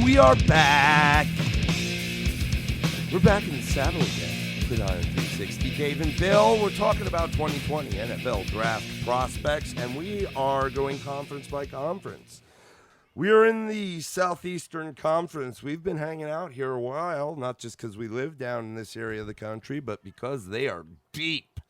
And we are back. We're back in the saddle again. Gridiron 360. Dave and Bill, we're talking about 2020 NFL draft prospects, and we are going conference by conference. We are in the Southeastern Conference. We've been hanging out here a while, not just because we live down in this area of the country, but because they are deep.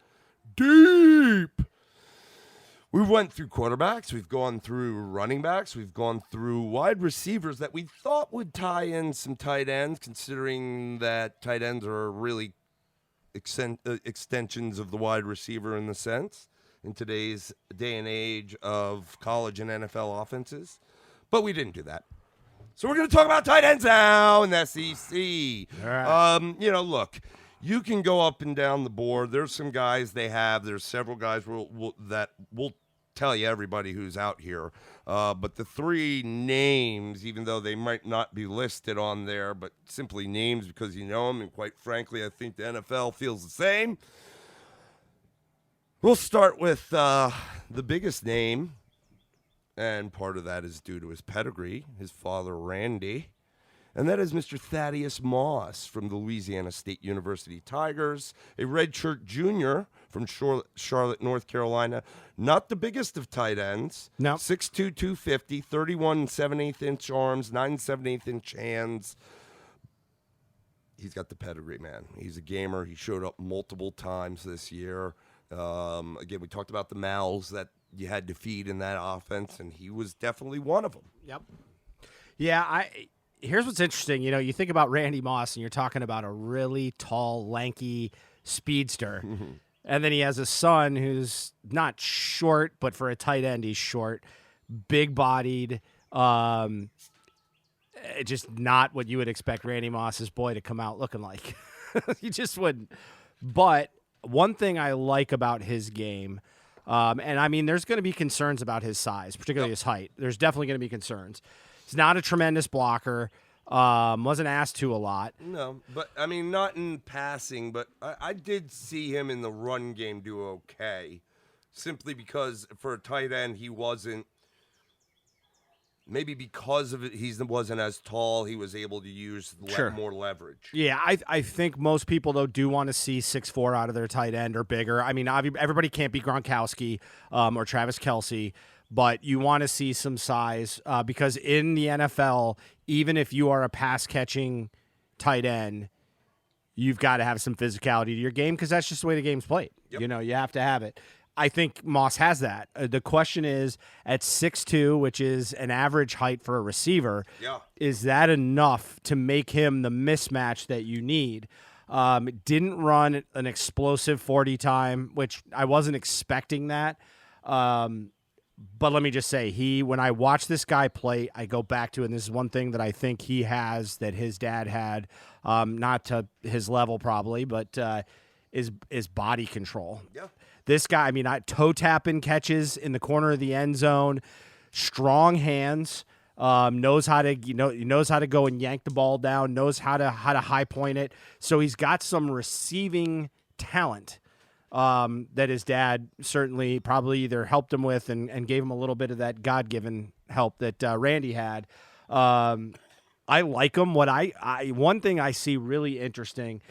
We went through quarterbacks. We've gone through running backs. We've gone through wide receivers that we thought would tie in some tight ends, considering that tight ends are really extensions of the wide receiver in the sense in today's day and age of college and NFL offenses. But we didn't do that. So we're going to talk about tight ends now in the SEC. All right. Look, you can go up and down the board. There's some guys there's several guys that will tell you everybody who's out here. But the three names, even though they might not be listed on there, but simply names because you know them, and quite frankly, I think the NFL feels the same. We'll start with the biggest name. And part of that is due to his pedigree, his father, Randy. And that is Mr. Thaddeus Moss from the Louisiana State University Tigers, a redshirt junior from Charlotte, North Carolina. Not the biggest of tight ends. No. 6'2", 250, 31 7/8-inch arms, 9 7/8-inch hands. He's got the pedigree, man. He's a gamer. He showed up multiple times this year. Again, we talked about the mouths that you had to feed in that offense, and he was definitely one of them. Yep. Yeah, here's what's interesting. You think about Randy Moss, and you're talking about a really tall, lanky speedster. And then he has a son who's not short, but for a tight end, he's short, big-bodied, just not what you would expect Randy Moss's boy to come out looking like. You just wouldn't. But one thing I like about his game, and I mean, there's going to be concerns about his size, particularly his height. There's definitely going to be concerns. He's not a tremendous blocker. Wasn't asked to a lot. No, but I mean, not in passing, but I did see him in the run game do okay, simply because for a tight end, he wasn't. Maybe because of it, he wasn't as tall. He was able to use more leverage. Yeah, I think most people, though, do want to see 6'4" out of their tight end or bigger. I mean, everybody can't be Gronkowski or Travis Kelce, but you want to see some size because in the NFL, even if you are a pass-catching tight end, you've got to have some physicality to your game because that's just the way the game's played. Yep. You have to have it. I think Moss has that. The question is, at 6'2", which is an average height for a receiver, is that enough to make him the mismatch that you need? Didn't run an explosive 40 time, which I wasn't expecting that. But let me just say, when I watch this guy play, I go back to, and this is one thing that I think he has that his dad had, not to his level probably, but is body control. Yeah. This guy, I mean, toe tapping catches in the corner of the end zone, strong hands, knows how to go and yank the ball down, knows how to high point it. So he's got some receiving talent that his dad certainly probably either helped him with and gave him a little bit of that God-given help that Randy had. I like him. One thing I see really interesting.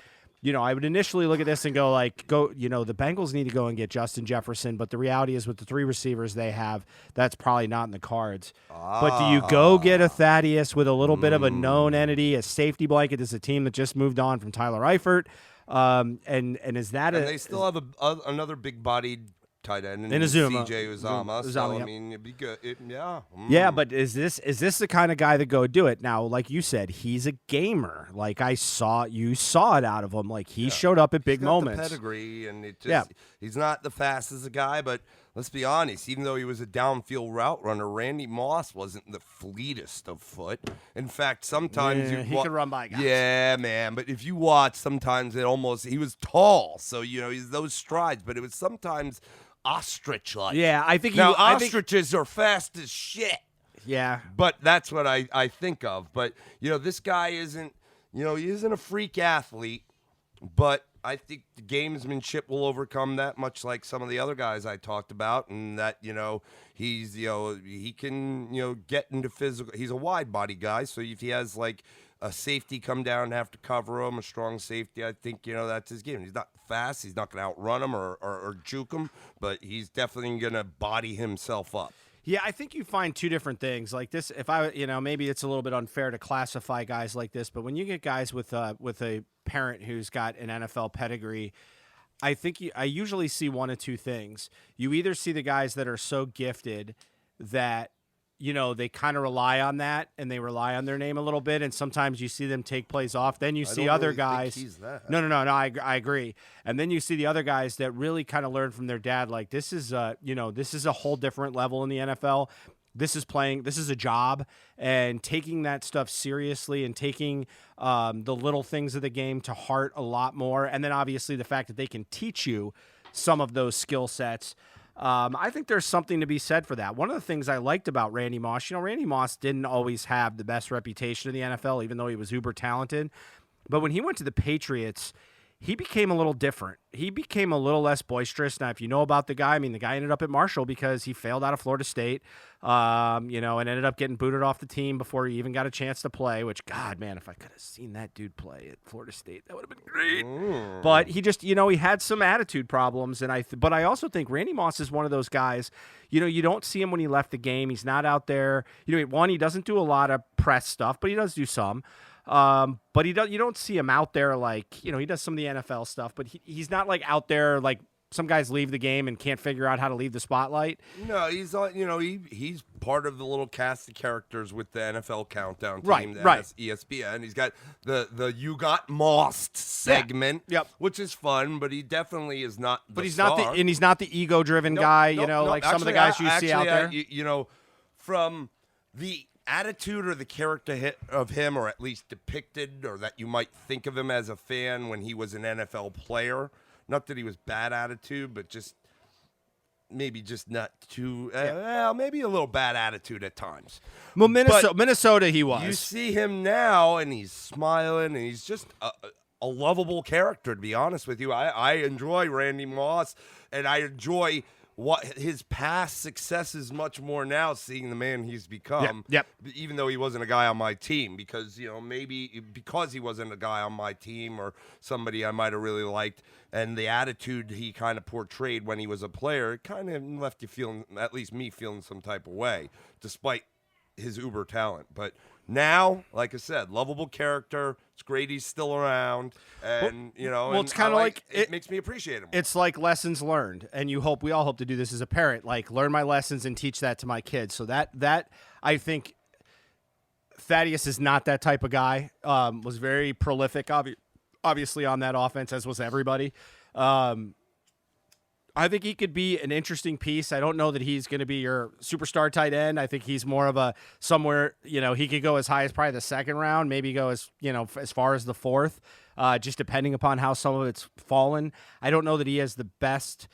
I would initially look at this and go, the Bengals need to go and get Justin Jefferson, but the reality is with the three receivers they have, that's probably not in the cards. But do you go get a Thaddeus with a little bit of a known entity, a safety blanket? This is a team that just moved on from Tyler Eifert, and is that they still have another big-bodied tight end in Uzomah. CJ Uzomah. So, I mean, it'd be good. Yeah, but is this the kind of guy that go do it? Now, like you said, he's a gamer. Like you saw it out of him. Like he showed up at big moments. The pedigree, and he's not the fastest guy, but let's be honest. Even though he was a downfield route runner, Randy Moss wasn't the fleetest of foot. In fact, sometimes he could run by guys. Yeah, man. But if you watch, sometimes he was tall, so he's those strides. But it was sometimes ostrich-like. Yeah, I think ostriches are fast as shit. Yeah, but that's what I think of. But this guy isn't. He isn't a freak athlete. But I think the gamesmanship will overcome that, much like some of the other guys I talked about, and that he's he can get into physical. He's a wide body guy, so if he has like a safety come down and have to cover him, a strong safety, I think that's his game. He's not fast, he's not going to outrun him or juke him, but he's definitely going to body himself up. Yeah, I think you find two different things like this. If I, maybe it's a little bit unfair to classify guys like this, but when you get guys with a parent who's got an NFL pedigree, I think I usually see one of two things. You either see the guys that are so gifted that they kind of rely on that and they rely on their name a little bit, and sometimes you see them take plays off. Then you see other guys. Think he's that. No, I agree. And then you see the other guys that really kind of learn from their dad. Like this is this is a whole different level in the NFL. This is a job, and taking that stuff seriously and taking the little things of the game to heart a lot more. And then obviously the fact that they can teach you some of those skill sets. I think there's something to be said for that. One of the things I liked about Randy Moss, Randy Moss didn't always have the best reputation in the NFL, even though he was uber talented. But when he went to the Patriots, he became a little different. He became a little less boisterous. Now, if you know about the guy, the guy ended up at Marshall because he failed out of Florida State, and ended up getting booted off the team before he even got a chance to play, which, God, man, if I could have seen that dude play at Florida State, that would have been great. But he just, he had some attitude problems. But I also think Randy Moss is one of those guys, you don't see him when he left the game. He's not out there. One, he doesn't do a lot of press stuff, but he does do some. But you don't see him out there like, he does some of the NFL stuff, but he's not like out there like some guys leave the game and can't figure out how to leave the spotlight. No, he's on, he's part of the little cast of characters with the NFL Countdown team, right. ESPN. He's got the You Got Mossed segment, which is fun, but he definitely is not the star. He's not the ego-driven guy, like some of the guys you see out there. From the attitude or the character of him, or at least depicted, or that you might think of him as a fan when he was an NFL player. Not that he was bad attitude, but maybe not too, maybe a little bad attitude at times. Well, Minnesota he was. You see him now, and he's smiling, and he's just a lovable character, to be honest with you. I enjoy Randy Moss, and I enjoy what his past successes much more now, seeing the man he's become. Yep. Even though he wasn't a guy on my team, because maybe because he wasn't a guy on my team or somebody I might have really liked, and the attitude he kind of portrayed when he was a player, it kind of left you feeling, at least me, feeling some type of way, despite his uber talent. But now, like I said, lovable character. It's great he's still around, and it's kind of like it makes me appreciate him. It's like lessons learned, and we all hope to do this as a parent, like learn my lessons and teach that to my kids. So that I think Thaddeus is not that type of guy. Was very prolific, obviously on that offense, as was everybody. I think he could be an interesting piece. I don't know that he's going to be your superstar tight end. I think he's more of a somewhere, he could go as high as probably the second round, maybe go as far as the fourth, just depending upon how some of it's fallen. I don't know that he has the best.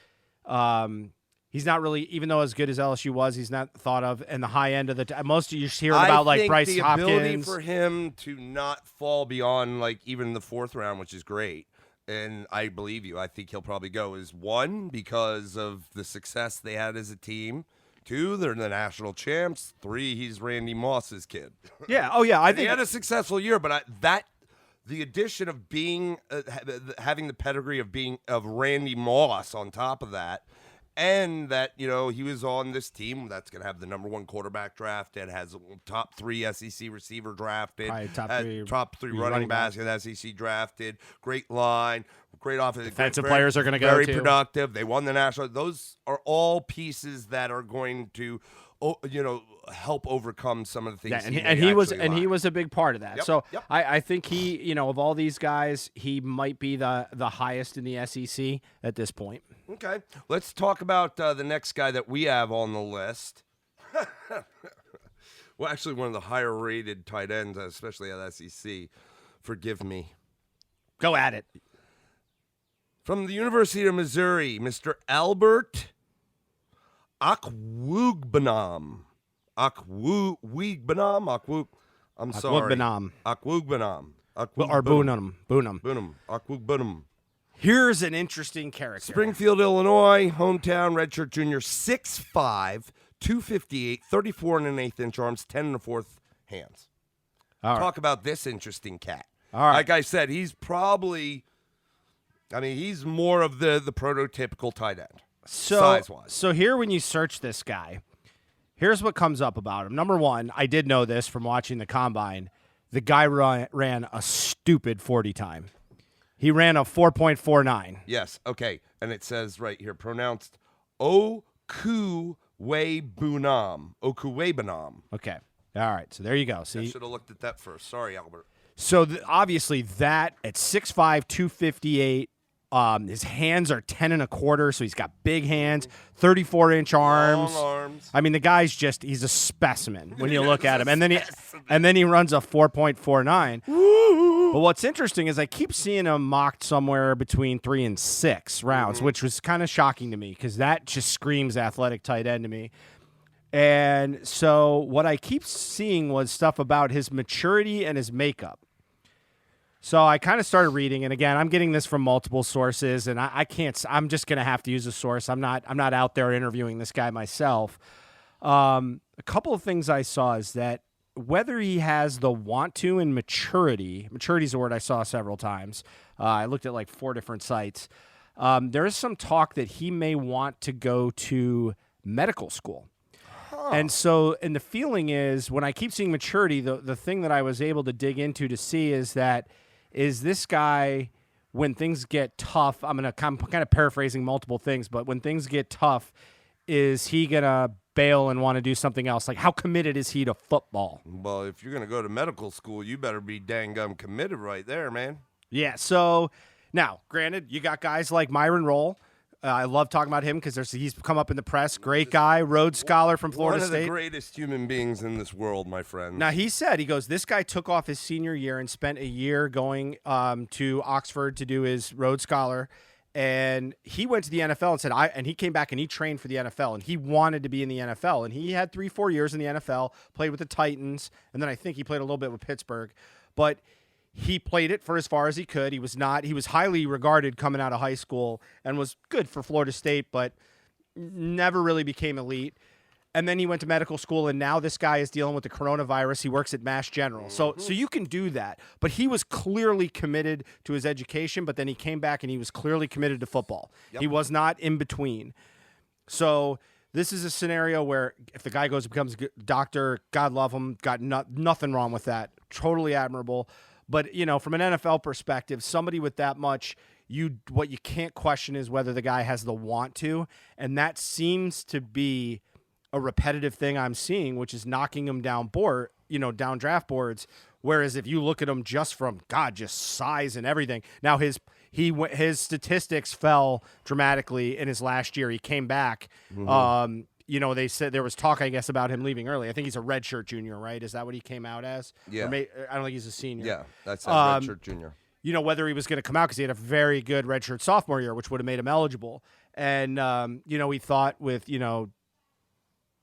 He's not really, even though as good as LSU was, he's not thought of in the high end of the. Most of you hear about like Bryce Hopkins. The ability for him to not fall beyond like even the fourth round, which is great. And I believe you. I think he'll probably go as one, because of the success they had as a team. Two, they're the national champs. Three, he's Randy Moss's kid. Yeah. Oh, yeah. I think he had a successful year, but the addition of being having the pedigree of Randy Moss on top of that, and that he was on this team that's going to have the number one quarterback drafted, has top 3 SEC receiver drafted, top three running backs in SEC drafted, great line, great offense. Defensive players are going to go very productive. They won the national. Those are all pieces that are going to help overcome some of the things. Yeah, and he was a big part of that. I think he, of all these guys, he might be the highest in the SEC at this point. Okay, let's talk about the next guy that we have on the list. Well, actually, one of the higher rated tight ends, especially at SEC. Forgive me. Go at it. From the University of Missouri, Mr. Albert Okwuegbunam. I'm sorry. Okwuegbunam. Boonham. Boonham. Boonham. Here's an interesting character. Springfield, Illinois, hometown, redshirt junior, 6'5", 258, 34 and an eighth inch arms, 10 and a fourth hands. All right. Talk about this interesting cat. All right. Like I said, he's probably, he's more of the prototypical tight end, size-wise. So here when you search this guy, here's what comes up about him. Number one, I did know this from watching the Combine. The guy ran a stupid 40 time. He ran a 4.49. Yes, okay. And it says right here, pronounced Okuwebunam. Okuwebunam. Okay. All right. So there you go. I See, should have looked at that first. Sorry, Albert. so obviously that at 6'5", 258, his hands are 10 and a quarter, so he's got big hands, 34-inch arms. Long arms. I mean, the guy's he's a specimen when you look at him. And then he runs a 4.49. But what's interesting is I keep seeing him mocked somewhere between 3 and 6 rounds, which was kind of shocking to me because that just screams athletic tight end to me. And so what I keep seeing was stuff about his maturity and his makeup. So I kind of started reading, and again, I'm getting this from multiple sources, and I can't. I'm just going to have to use a source. I'm not out there interviewing this guy myself. A couple of things I saw is that whether he has the want to and maturity is a word I saw several times. I looked at like 4 different sites. There is some talk that he may want to go to medical school. And the feeling is when I keep seeing maturity, the thing that I was able to dig into to see is that is this guy, when things get tough, I'm kind of paraphrasing multiple things, but when things get tough, is he going to bail and want to do something else? Like, how committed is he to football? Well, if you're going to go to medical school, you better be dang gum committed right there, man. Yeah, so now, granted, you got guys like Myron Rolle. I love talking about him because he's come up in the press. Great guy, Rhodes Scholar from Florida State. One of the greatest human beings in this world, my friend. Now, he goes, this guy took off his senior year and spent a year going to Oxford to do his Rhodes Scholar. And he went to the NFL and said, and he came back and he trained for the NFL. And he wanted to be in the NFL. And he had 3-4 years in the NFL, played with the Titans. And then I think he played a little bit with Pittsburgh. But he played it for as far as he could. He was highly regarded coming out of high school and was good for Florida State, but never really became elite. And then he went to medical school, and now this guy is dealing with the coronavirus. He works at Mass General. So you can do that. But he was clearly committed to his education, but then he came back and he was clearly committed to football. Yep. He was not in between. So this is a scenario where if the guy goes and becomes a doctor, God love him, got nothing wrong with that. Totally admirable. But, from an NFL perspective, somebody with that much, what you can't question is whether the guy has the want to, and that seems to be a repetitive thing I'm seeing, which is knocking him down down draft boards. Whereas if you look at him just from just size and everything, now his statistics fell dramatically in his last year. He came back. They said there was talk, I guess, about him leaving early. I think he's a redshirt junior, right? Is that what he came out as? Yeah. I don't think he's a senior. Yeah, that's a redshirt junior. Whether he was going to come out because he had a very good redshirt sophomore year, which would have made him eligible. And, we thought with,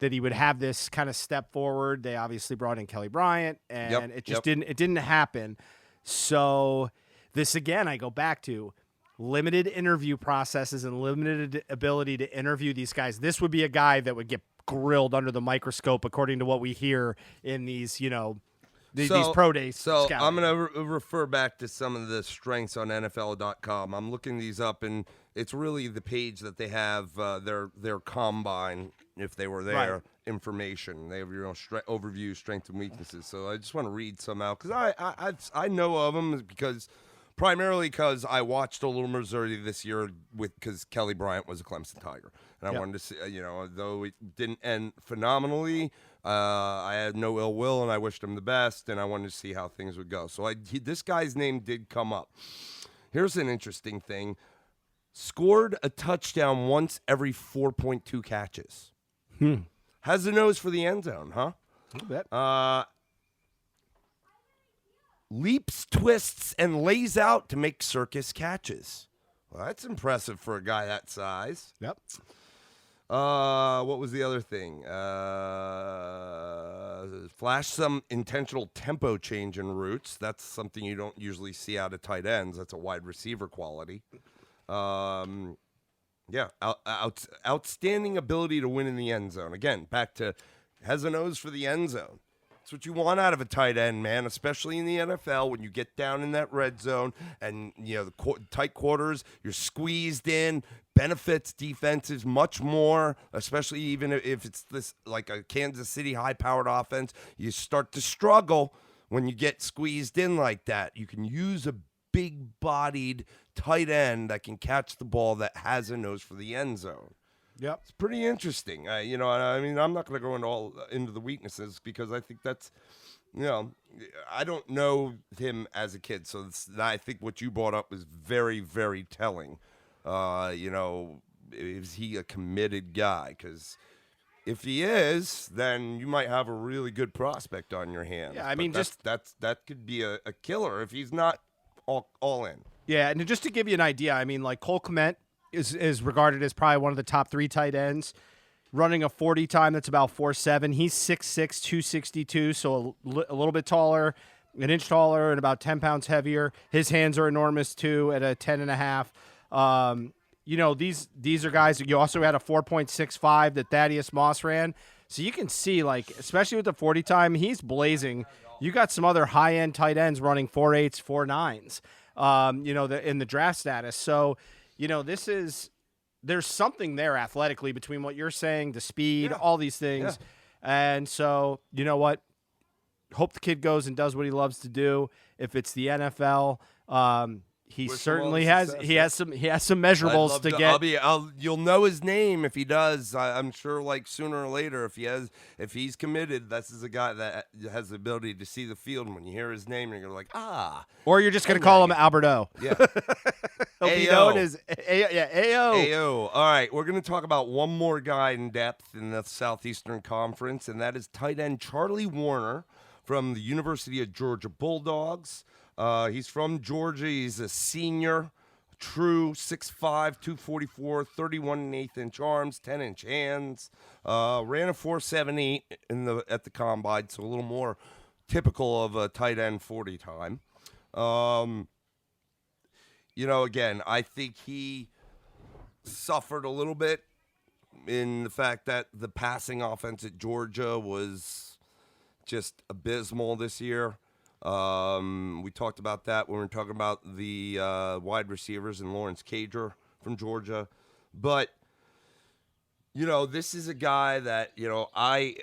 that he would have this kind of step forward. They obviously brought in Kelly Bryant, and it just didn't happen. So this, again, I go back to limited interview processes and limited ability to interview these guys. This would be a guy that would get grilled under the microscope, according to what we hear in these, these pro days. So scouting. I'm going to refer back to some of the strengths on NFL.com. I'm looking these up, and it's really the page that they have their combine, if they were there, information. They have your own overview, strengths and weaknesses. So I just want to read some out because I know of them primarily because I watched a little Missouri this year because Kelly Bryant was a Clemson Tiger. And I wanted to see, though it didn't end phenomenally, I had no ill will and I wished him the best and I wanted to see how things would go. So this guy's name did come up. Here's an interesting thing. Scored a touchdown once every 4.2 catches. Has the nose for the end zone, huh? A bit. Leaps, twists, and lays out to make circus catches. Well, that's impressive for a guy that size. Yep. What was the other thing? Flash some intentional tempo change in routes. That's something you don't usually see out of tight ends. That's a wide receiver quality. Yeah, outstanding ability to win in the end zone. Again, back to has a nose for the end zone. That's what you want out of a tight end, man, especially in the NFL when you get down in that red zone and, the tight quarters, you're squeezed in, benefits defenses much more, especially even if it's this like a Kansas City high-powered offense. You start to struggle when you get squeezed in like that. You can use a big-bodied tight end that can catch the ball that has a nose for the end zone. Yep. It's pretty interesting. I'm not going to go into the weaknesses because I think that's, I don't know him as a kid. So I think what you brought up was very, very telling. Is he a committed guy? Because if he is, then you might have a really good prospect on your hands. Yeah, I mean, that could be a killer if he's not all in. Yeah, and just to give you an idea, I mean, like Cole Kmet is regarded as probably one of the top 3 tight ends, running a 40 time that's about 4.7. He's 6'6", 262, so a little bit taller, an inch taller, and about 10 pounds heavier. His hands are enormous too, at a 10.5. These are guys. You also had a 4.65 that Thaddeus Moss ran, so you can see, like, especially with the 40 time, he's blazing. You got some other high end tight ends running 4.8s, 4.9s. In the draft status. So, there's something there athletically between what you're saying, the speed, all these things. Yeah. And so, you know what? Hope the kid goes and does what he loves to do. If it's the NFL, he certainly has. He has some measurables to get. You'll know his name if he does. I'm sure, like sooner or later, if he's committed, this is a guy that has the ability to see the field. And when you hear his name, you're like, Or you're just gonna call him Alberto. Yeah. He'll be known as AO. AO. All right, we're gonna talk about one more guy in depth in the Southeastern Conference, and that is tight end Charlie Warner from the University of Georgia Bulldogs. He's from Georgia. He's a senior, true 6'5", 244, 31 1/8 inch arms, 10-inch hands. Ran a 4.78 at the combine, so a little more typical of a tight end 40 time. Again, I think he suffered a little bit in the fact that the passing offense at Georgia was just abysmal this year. We talked about that when we were talking about the wide receivers and Lawrence Cager from Georgia. But, this is a guy that, I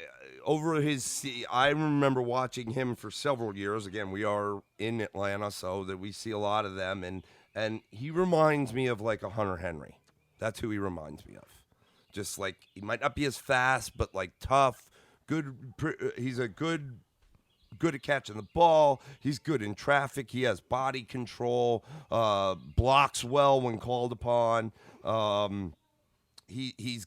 remember watching him for several years. Again, we are in Atlanta, so that we see a lot of them. And he reminds me of like a Hunter Henry. That's who he reminds me of. Just like, he might not be as fast, but like tough, good. He's good at catching the ball. He's good in traffic. He has body control, blocks well when called upon. He's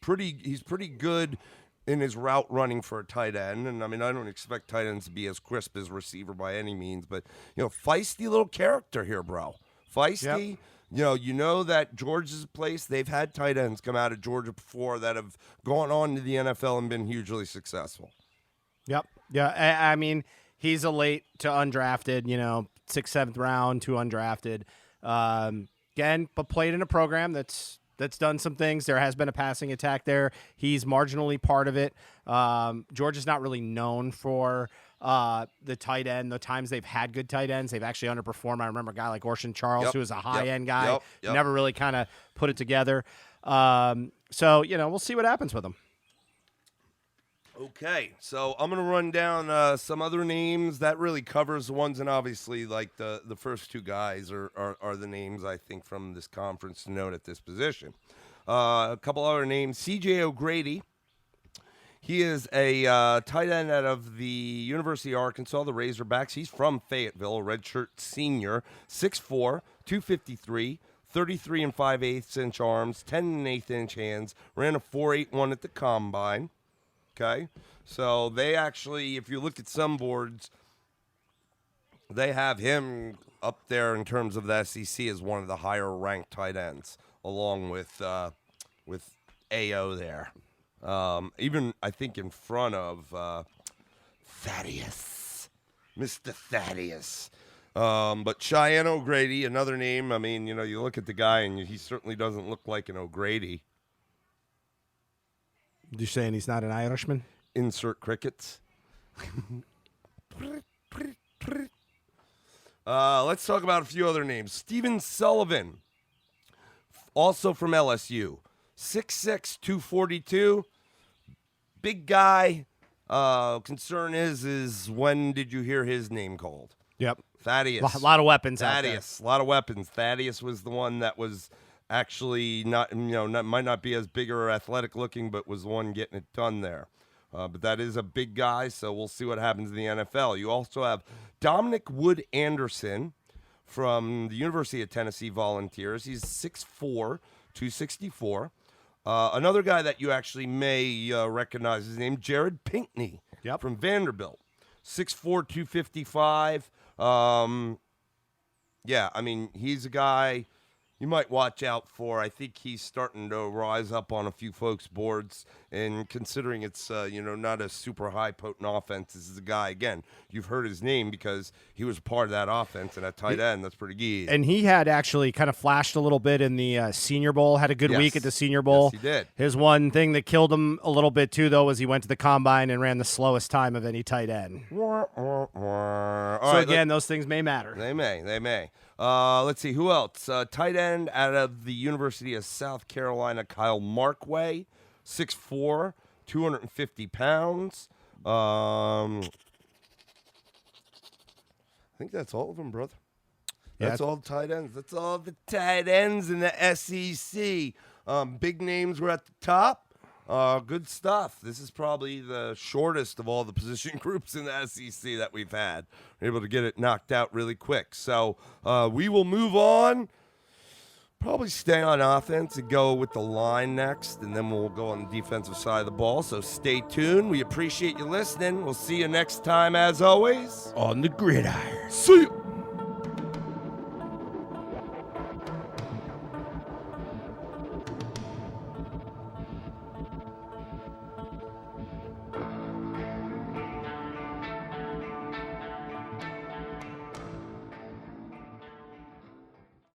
pretty good in his route running for a tight end. And I mean, I don't expect tight ends to be as crisp as receiver by any means, but feisty little character here, bro. Feisty. Yep. You know that Georgia's place, they've had tight ends come out of Georgia before that have gone on to the NFL and been hugely successful. Yep. Yeah. I mean, he's a late to undrafted, 6th, 7th round to undrafted. Again, but played in a program that's done some things. There has been a passing attack there. He's marginally part of it. Georgia's not really known for the tight end. The times they've had good tight ends, they've actually underperformed. I remember a guy like Orson Charles, who was a high-end guy, never really kind of put it together. So, we'll see what happens with him. Okay, so I'm going to run down some other names. That really covers the ones, and obviously, like, the first two guys are the names, I think, from this conference to note at this position. A couple other names. C.J. O'Grady. He is a tight end out of the University of Arkansas, the Razorbacks. He's from Fayetteville, a redshirt senior, 6'4", 253, 33 5/8 inch arms, 10 1/8 inch hands, ran a 4.81 at the combine. Okay, so they actually, if you look at some boards, they have him up there in terms of the SEC as one of the higher ranked tight ends, along with AO there. Even, I think, in front of Thaddeus. Mr. Thaddeus. But Cheyenne O'Grady, another name. I mean, you look at the guy, and he certainly doesn't look like an O'Grady. You're saying he's not an Irishman? Insert crickets. Let's talk about a few other names. Stephen Sullivan, also from LSU. 6'6", 242. Big guy. Concern is when did you hear his name called? Yep. Thaddeus. A lot of weapons out there. Thaddeus. A lot of weapons. Thaddeus was the one that was actually might not be as big or athletic looking, but was the one getting it done there. But that is a big guy, so we'll see what happens in the NFL. You also have Dominic Wood Anderson from the University of Tennessee Volunteers. He's 6'4", 264. Another guy that you actually may recognize his name, Jared Pinkney from Vanderbilt. 6'4", 255. Yeah, I mean, he's a guy you might watch out for. I think he's starting to rise up on a few folks' boards, and considering it's not a super high potent offense, this is a guy, again, you've heard his name because he was part of that offense, and at tight end, that's pretty good. And he had actually kind of flashed a little bit in the Senior Bowl, had a good week at the Senior Bowl. Yes, he did. His one thing that killed him a little bit too, though, was he went to the combine and ran the slowest time of any tight end. Again, those things may matter. They may. Let's see, who else? Tight end out of the University of South Carolina, Kyle Markway, 6'4", 250 pounds. I think that's all of them, brother. That's all the tight ends. That's all the tight ends in the SEC. Big names were at the top. Good stuff. This is probably the shortest of all the position groups in the SEC that we've had. We're able to get it knocked out really quick. So we will move on. Probably stay on offense and go with the line next, and then we'll go on the defensive side of the ball. So stay tuned. We appreciate you listening. We'll see you next time, as always, on the gridiron. See you.